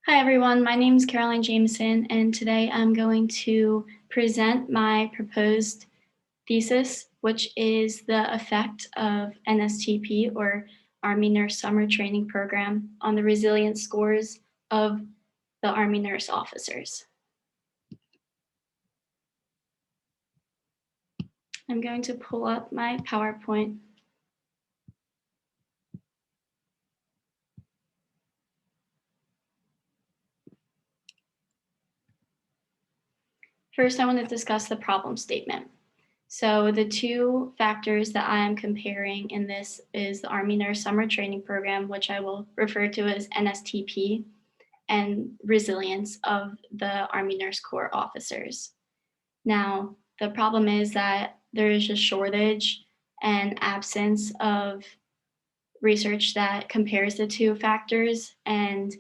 Hi everyone, my name is Caroline Jameson, and today I'm going to present my proposed thesis, which is the effect of NSTP, or Army Nurse Summer Training Program, on the resilience scores of the Army nurse officers. I'm going to pull up my PowerPoint. First, I want to discuss the problem statement. So the two factors that I am comparing in this is the Army Nurse Summer Training Program, which I will refer to as NSTP, and resilience of the Army Nurse Corps officers. Now, the problem is that there is a shortage and absence of research that compares the two factors and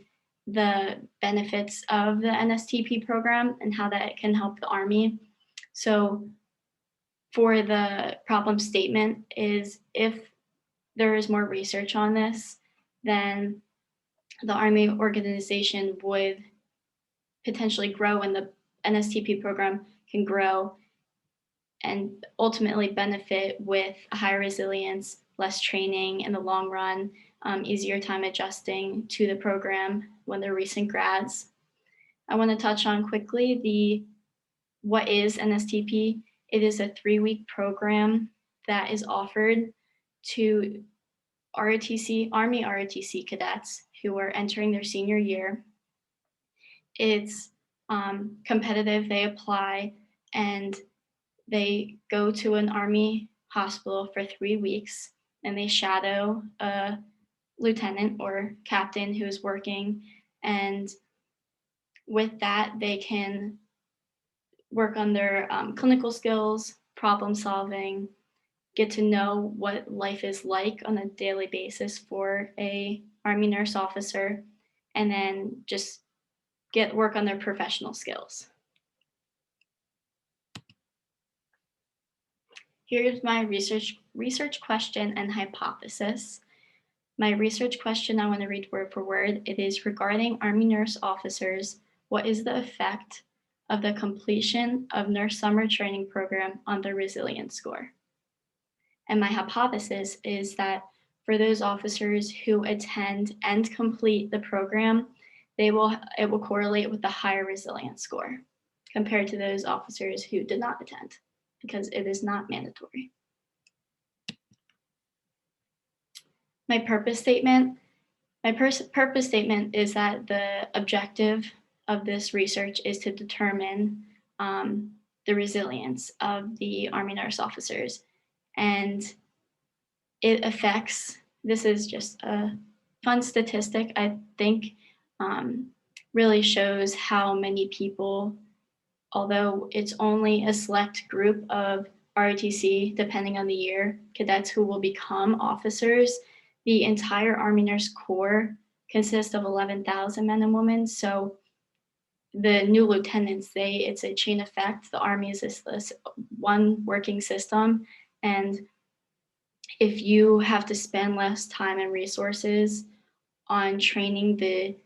the benefits of the NSTP program and how that can help the Army. So for the problem statement is if there is more research on this, then the Army organization would potentially grow and the NSTP program can grow and ultimately benefit with a higher resilience, less training in the long run, easier time adjusting to the program when they're recent grads. I want to touch on quickly what is NSTP. It is a 3-week program that is offered to ROTC, Army ROTC cadets who are entering their senior year. It's competitive. They apply and they go to an Army hospital for 3 weeks and they shadow a lieutenant or captain who is working. And with that, they can work on their clinical skills, problem solving, get to know what life is like on a daily basis for a Army nurse officer, and then just work on their professional skills. Here's my research question and hypothesis. My research question, I want to read word for word. It is regarding Army nurse officers. What is the effect of the completion of nurse summer training program on the resilience score? And my hypothesis is that for those officers who attend and complete the program, it will correlate with the higher resilience score compared to those officers who did not attend, because it is not mandatory. My purpose statement. My purpose statement is that the objective of this research is to determine the resilience of the Army nurse officers. And it affects, this is just a fun statistic, I think really shows how many people, although it's only a select group of ROTC, depending on the year, cadets who will become officers, the entire Army Nurse Corps consists of 11,000 men and women. So the new lieutenants, it's a chain effect. The Army is this one working system. And if you have to spend less time and resources on training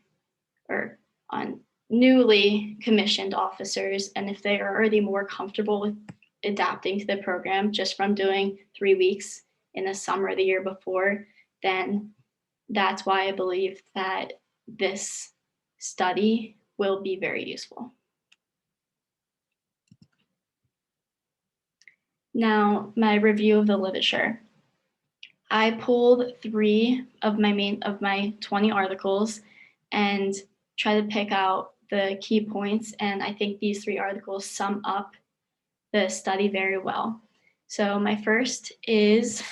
on newly commissioned officers, and if they are already more comfortable with adapting to the program just from doing 3 weeks in the summer the year before, then that's why I believe that this study will be very useful. Now, my review of the literature. I pulled 3 of my 20 articles and try to pick out the key points, and I think these 3 articles sum up the study very well. So my first is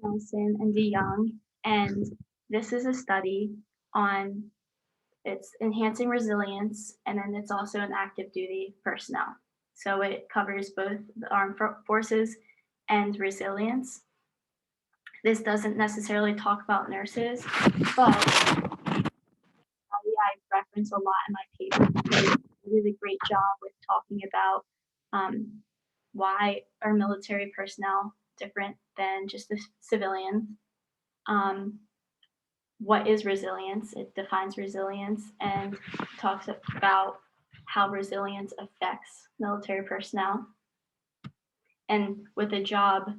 Nelson and DeYoung, and this is a study on it's enhancing resilience, and then it's also an active duty personnel. So it covers both the armed forces and resilience. This doesn't necessarily talk about nurses, but I reference a lot in my paper because it did a great job with talking about why are military personnel different than just the civilians. what is resilience? It defines resilience and talks about how resilience affects military personnel. And with a job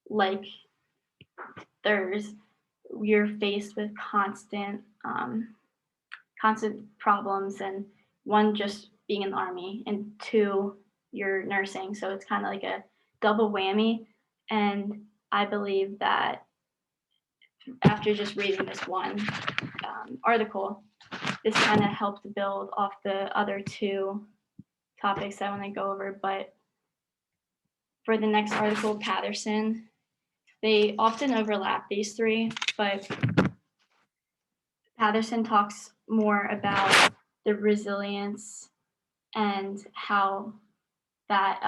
like theirs, you're faced with constant problems, and one, just being in the Army, and two, you're nursing. So it's kind of like a double whammy. And I believe that after just reading this one article, this kind of helped build off the other two topics I want to go over. But for the next article, Patterson, they often overlap, these three, but Patterson talks more about the resilience and how that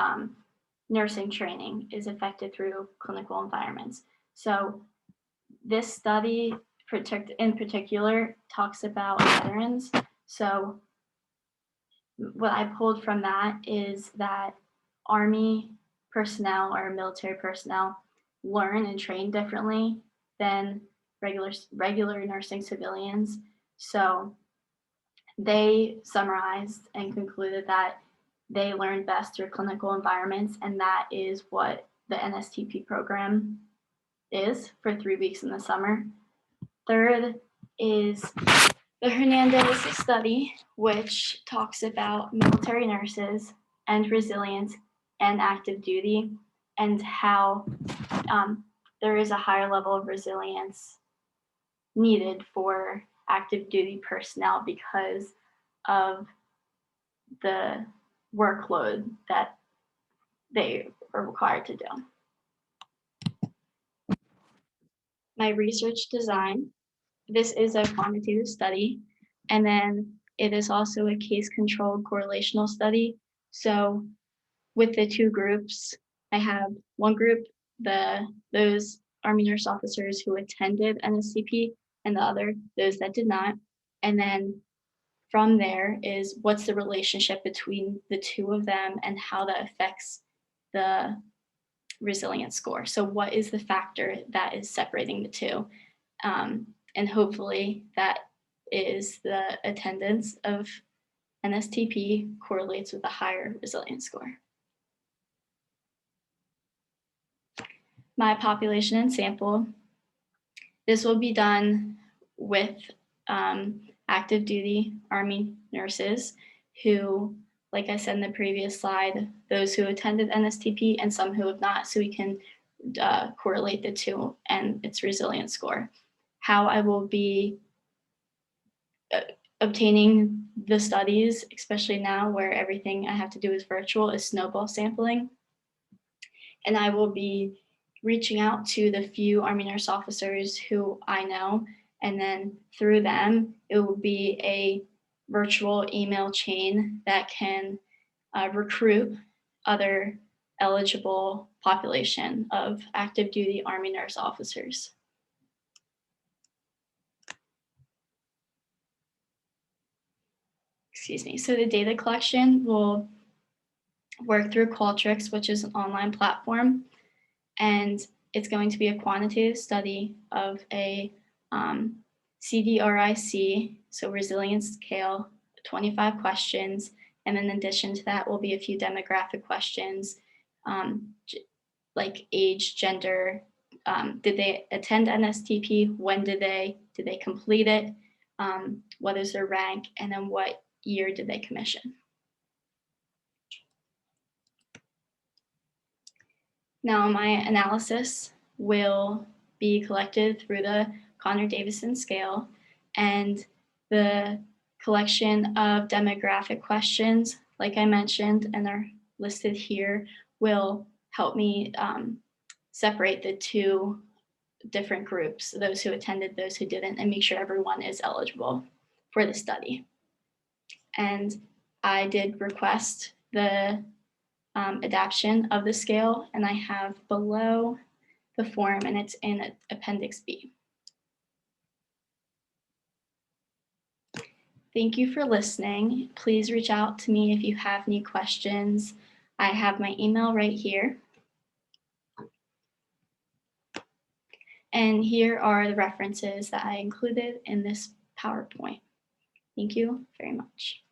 nursing training is affected through clinical environments. So this study in particular talks about veterans. So what I pulled from that is that Army personnel or military personnel learn and train differently than regular nursing civilians. So they summarized and concluded that they learn best through clinical environments, and that is what the NSTP program is for 3 weeks in the summer. Third is the Hernandez study, which talks about military nurses and resilience and active duty, and how there is a higher level of resilience needed for active duty personnel because of the workload that they are required to do. My research design, this is a quantitative study, and then it is also a case-controlled correlational study. So with the two groups, I have one group, those Army nurse officers who attended NSCP, and the other, those that did not. And then from there is what's the relationship between the two of them and how that affects the resilience score. So what is the factor that is separating the two? And hopefully that is the attendance of NSTP correlates with a higher resilience score. My population and sample, this will be done with active duty Army nurses who, like I said in the previous slide, those who attended NSTP and some who have not, so we can correlate the two and its resilience score. How I will be obtaining the studies, especially now where everything I have to do is virtual, is snowball sampling. And I will be reaching out to the few Army nurse officers who I know, and then through them, it will be a virtual email chain that can recruit other eligible population of active duty Army nurse officers. Excuse me. So the data collection will work through Qualtrics, which is an online platform, and it's going to be a quantitative study of a CDRIC, so resilience scale, 25 questions, and in addition to that will be a few demographic questions like age, gender, did they attend NSTP, when did they complete it, what is their rank, and then what year did they commission. Now my analysis will be collected through the Connor-Davidson scale, and the collection of demographic questions, like I mentioned and are listed here, will help me separate the two different groups, those who attended, those who didn't, and make sure everyone is eligible for the study. And I did request the adaptation of the scale, and I have below the form, and it's in Appendix B. Thank you for listening. Please reach out to me if you have any questions. I have my email right here. And here are the references that I included in this PowerPoint. Thank you very much.